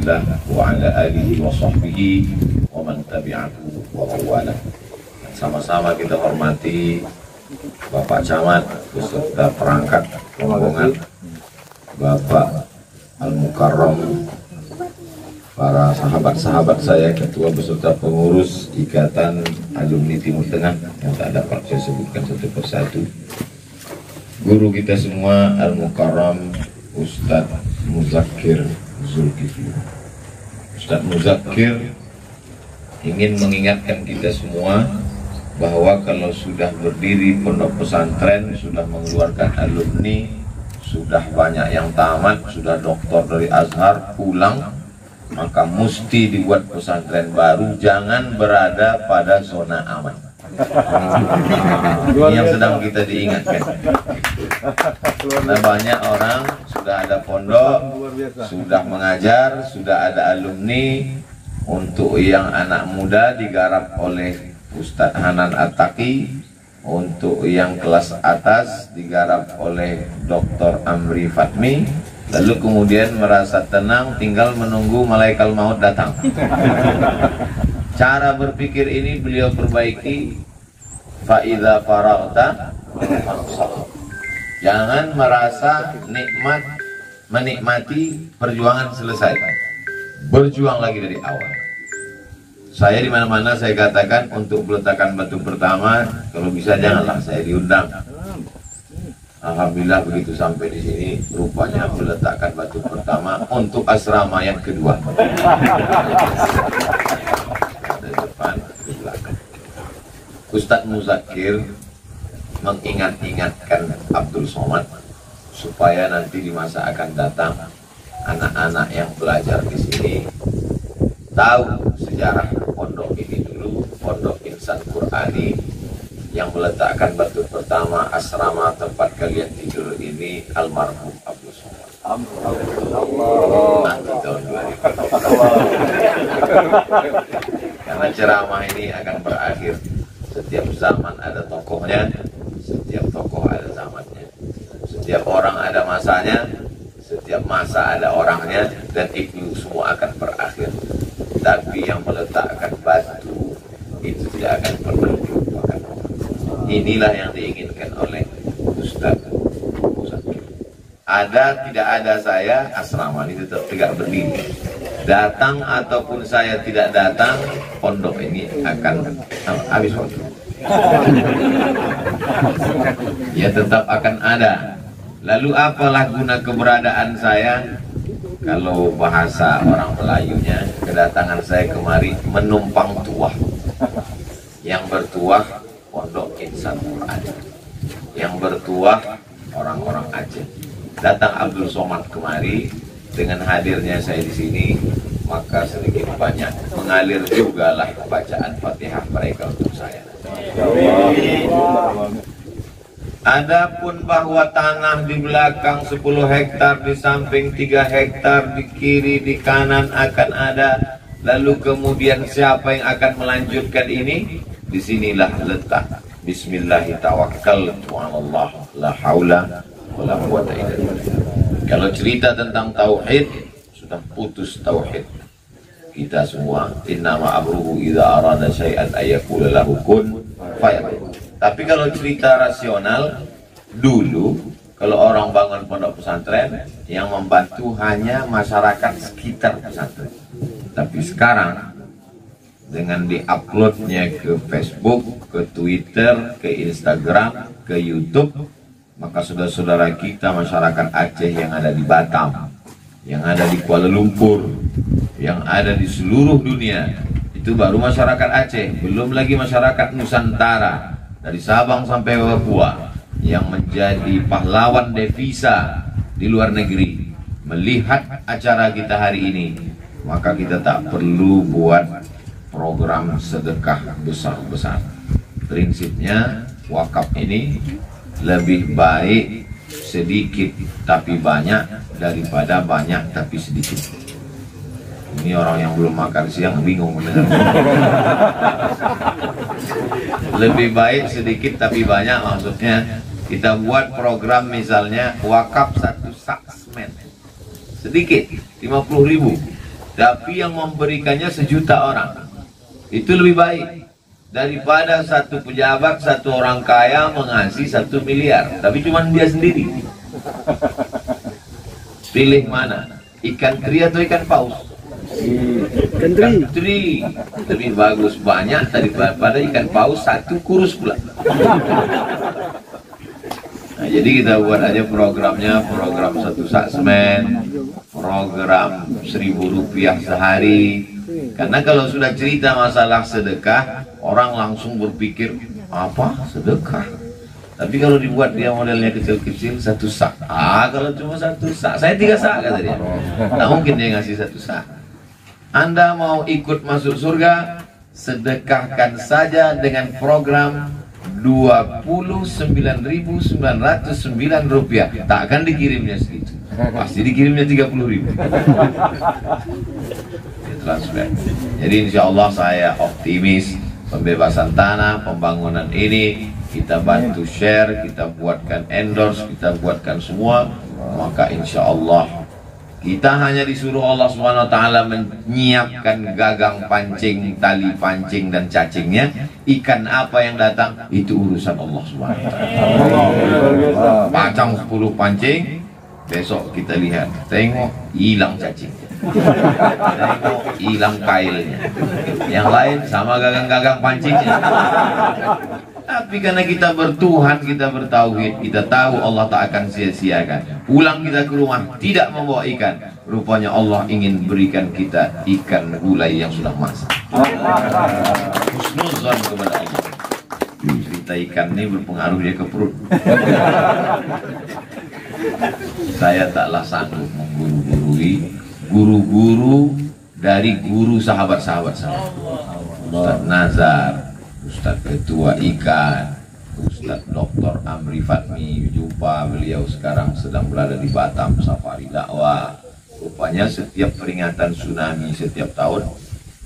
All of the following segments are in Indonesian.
Rasulillah wa ala alihi wa sahbihi wa man tabi'ahu wa wala. Sama-sama kita hormati Bapak Camat beserta perangkat rombongan, Bapak Al-Mukarram, para sahabat-sahabat saya, ketua beserta pengurus Ikatan Alumni Timur Tengah yang tak dapat saya sebutkan satu persatu, guru kita semua Al-Mukarram Ustadz Muzakir Zulkifli. Ustadz Muzakir ingin mengingatkan kita semua bahwa kalau sudah berdiri pondok pesantren, sudah mengeluarkan alumni, sudah banyak yang tamat, sudah doktor dari Azhar pulang, maka mesti dibuat pesantren baru, jangan berada pada zona aman. Ini yang sedang kita diingatkan. Karena banyak orang sudah ada pondok, sudah mengajar, sudah ada alumni. Untuk yang anak muda digarap oleh Ustadz Hanan At-Taqi, untuk yang kelas atas digarap oleh Dr. Amri Fatmi, lalu kemudian merasa tenang tinggal menunggu malaikat maut datang. Cara berpikir ini beliau perbaiki. Fa'idha faragta fansab. Jangan merasa menikmati perjuangan selesai. Berjuang lagi dari awal. Saya di mana-mana saya katakan untuk meletakkan batu pertama, kalau bisa janganlah saya diundang. Alhamdulillah begitu sampai di sini, rupanya meletakkan batu pertama untuk asrama yang kedua. Dari depan ke belakang. Ustadz Muzakir mengingat-ingatkan Abdul Somad supaya nanti di masa akan datang anak-anak yang belajar di sini tahu sejarah pondok ini dulu, pondok Insan Qur'ani yang meletakkan batu pertama asrama tempat kalian tidur ini almarhum Abdul Somad. Nanti tahun 2000. Karena ceramah ini akan berakhir. Setiap zaman ada tokohnya, setiap tokoh ada zamannya, setiap orang ada masanya, setiap masa ada orangnya, dan itu semua akan berakhir. Tapi yang meletakkan batu itu tidak akan pernah dilupakan. Inilah yang diinginkan oleh Ustadz Muzakir. Ada tidak ada saya, asrama ini tetap tegak berdiri. Datang ataupun saya tidak datang, pondok ini akan habis waktu. Ya tetap akan ada. Lalu apalah guna keberadaan saya? Kalau bahasa orang Melayunya, kedatangan saya kemari menumpang tuah. Yang bertuah pondok Insan Qur'ani, yang bertuah orang-orang Aceh. Datang Abdul Somad kemari, dengan hadirnya saya di sini, maka sedikit banyak mengalir juga lah bacaan Fatihah mereka untuk saya. Adapun bahwa tanah di belakang 10 hektar, di samping 3 hektar, di kiri, di kanan akan ada. Lalu kemudian siapa yang akan melanjutkan ini? Disinilah letak Bismillahirrahmanirrahim, la haula wala quwwata illa billah. Kalau cerita tentang tauhid, sudah putus tauhid kita semua. Innama amruhu idza arada syai'an ayyaqula lahu kun fayakun. Tapi kalau cerita rasional, dulu kalau orang bangun pondok pesantren, yang membantu hanya masyarakat sekitar pesantren. Tapi sekarang dengan diuploadnya ke Facebook, ke Twitter, ke Instagram, ke YouTube, maka saudara-saudara kita masyarakat Aceh yang ada di Batam, yang ada di Kuala Lumpur, yang ada di seluruh dunia, itu baru masyarakat Aceh, belum lagi masyarakat Nusantara dari Sabang sampai Papua yang menjadi pahlawan devisa di luar negeri. Melihat acara kita hari ini, maka kita tak perlu buat program sedekah besar-besar. Prinsipnya wakaf ini lebih baik sedikit tapi banyak daripada banyak tapi sedikit. Ini orang yang belum makan siang bingung mendengar. Lebih baik sedikit tapi banyak, maksudnya kita buat program misalnya wakaf 1 sak semen sedikit 50.000, tapi yang memberikannya 1 juta orang. Itu lebih baik daripada satu pejabat, satu orang kaya mengasih 1 miliar, tapi cuma dia sendiri. Pilih mana? Ikan teri atau ikan paus? Ikan teri lebih bagus banyak daripada ikan paus, 1 kurus pula. Nah, jadi kita buat aja programnya, program 1 sak semen, program 1.000 rupiah sehari. Karena kalau sudah cerita masalah sedekah, orang langsung berpikir, apa sedekah? Tapi kalau dibuat dia modelnya kecil-kecil, 1 sak. Kalau cuma 1 sak, saya 3 sak kata dia. Nah, mungkin dia ngasih 1 sak. Anda mau ikut masuk surga, sedekahkan saja dengan program 29.909 rupiah. Tak akan dikirimnya segitu, pasti dikirimnya 30.000. Transfer. Jadi insya Allah saya optimis pembebasan tanah, pembangunan ini kita bantu share, kita buatkan endorse, kita buatkan semua, maka insya Allah kita hanya disuruh Allah Subhanahu Wa Taala menyiapkan gagang pancing, tali pancing dan cacingnya. Ikan apa yang datang itu urusan Allah Subhanahu Wa Taala. Pacang 10 pancing, besok kita lihat, tengok hilang cacingnya, tengok hilang kailnya, yang lain sama gagang-gagang pancingnya. Tapi karena kita bertuhan, kita bertauhid, kita tahu Allah tak akan sia-siakan. Pulang kita ke rumah tidak membawa ikan, rupanya Allah ingin berikan kita ikan gulai yang sudah masak. Husnuzan kepada Allah. Cerita ikan ini berpengaruh dia ke perut. Saya taklah sanggup mengguru-gurui guru-guru dari guru sahabat-sahabat saya. Ustaz Nazar, Ustaz Ketua Ikan, Ustaz Dr. Amri Fatmi, jumpa beliau sekarang sedang berada di Batam safari dakwah. Rupanya setiap peringatan tsunami setiap tahun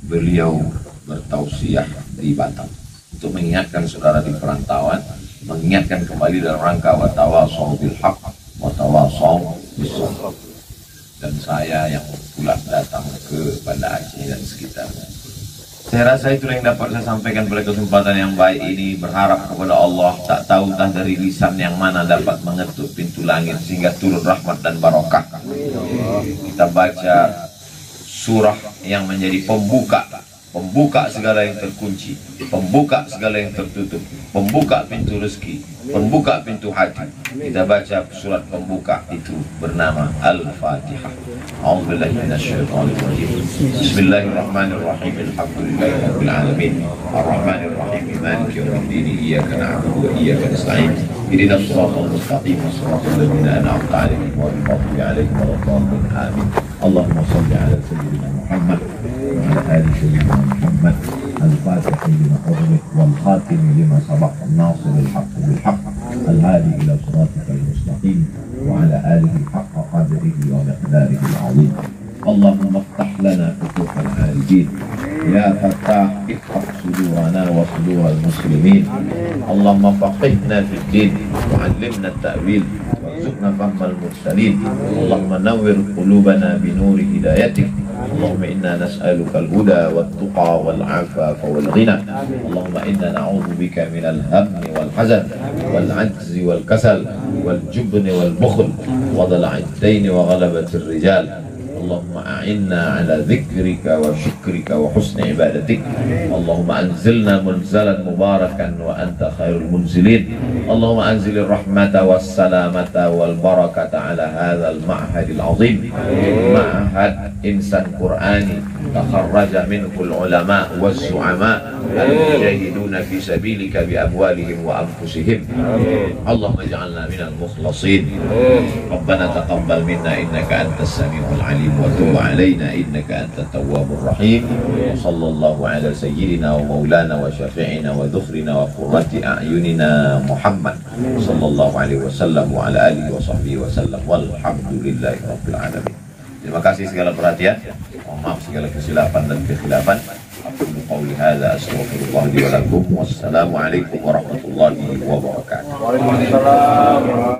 beliau bertausiah di Batam untuk mengingatkan saudara di perantauan, mengingatkan kembali dalam rangka watawasau bil haq watawasau bis sabr. Dan saya yang pula datang ke Banda Aceh dan sekitarnya. Saya rasa itulah yang dapat saya sampaikan pada kesempatan yang baik ini. Berharap kepada Allah, tak tahu entah dari lisan yang mana dapat mengetuk pintu langit sehingga turun rahmat dan barakah. Kita baca surah yang menjadi pembuka segala yang terkunci, pembuka segala yang tertutup, pembuka pintu rezeki, pembuka pintu hati. Kita baca surat pembuka itu bernama Al-Fatihah. A'udzubillahi minasyaitonir rajim. Bismillahirrahmanirrahim. Alhamdulillahirabbil alamin. Arrahmanir rahim. Maliki yaumiddin. Iyyaka na'budu wa iyyaka nasta'in. Ihdinas siratal mustaqim. Shiratal ladzina an'amta 'alaihim ghairil maghdubi 'alaihim waladdallin. Amin. Allahumma shalli 'ala sayyidina Muhammad وعلى آل سيدنا محمد الفاتح لما أغلق والخاتم لما سبق الناصر الحق بالحق الهادي إلى صراطك المستقيم وعلى آله حق قدره ومقداره العظيم. اللهم افتح لنا فتوح العارفين يا فتاح افتح صدورنا وصدور المسلمين. اللهم فقهنا في الدين وعلمنا التأويل وارزقنا فهم المرسلين. اللهم نور قلوبنا بنور هدايتك. اللهم إنا نسألك الهدى والتقى والعفاف والغنى. اللهم إنا نعوذ بك من الهم والحزن والعجز والكسل والجبن والبخل وضلع الدين وغلبة الرجال. اللهم أعنا على ذكرك وشكرك وحسن عبادتك. اللهم أنزلنا منزلا مباركا وأنت خير المنزلين. اللهم أنزل الرحمة والسلامة والبركة على هذا المعهد العظيم، معهد إنسان قرآني تخرج منه العلماء والزعماء المجاهدون في سبيلك بأموالهم وأنفسهم. اللهم اجعلنا من المخلصين. ربنا تقبل منا إنك أنت السميع العليم وتب علينا إنك أنت التواب الرحيم. وصلى الله على سيدنا ومولانا وشفيعنا وذخرنا وقرة أعيننا محمد صلى الله عليه وسلم وعلى آله وصحبه وسلم والحمد لله رب العالمين. Terima kasih segala perhatian. Mohon maaf segala kesilapan dan kekhilafan. Aku qauli hadza astaghfirullah li wa lakum. Wassalamualaikum warahmatullahi wabarakatuh.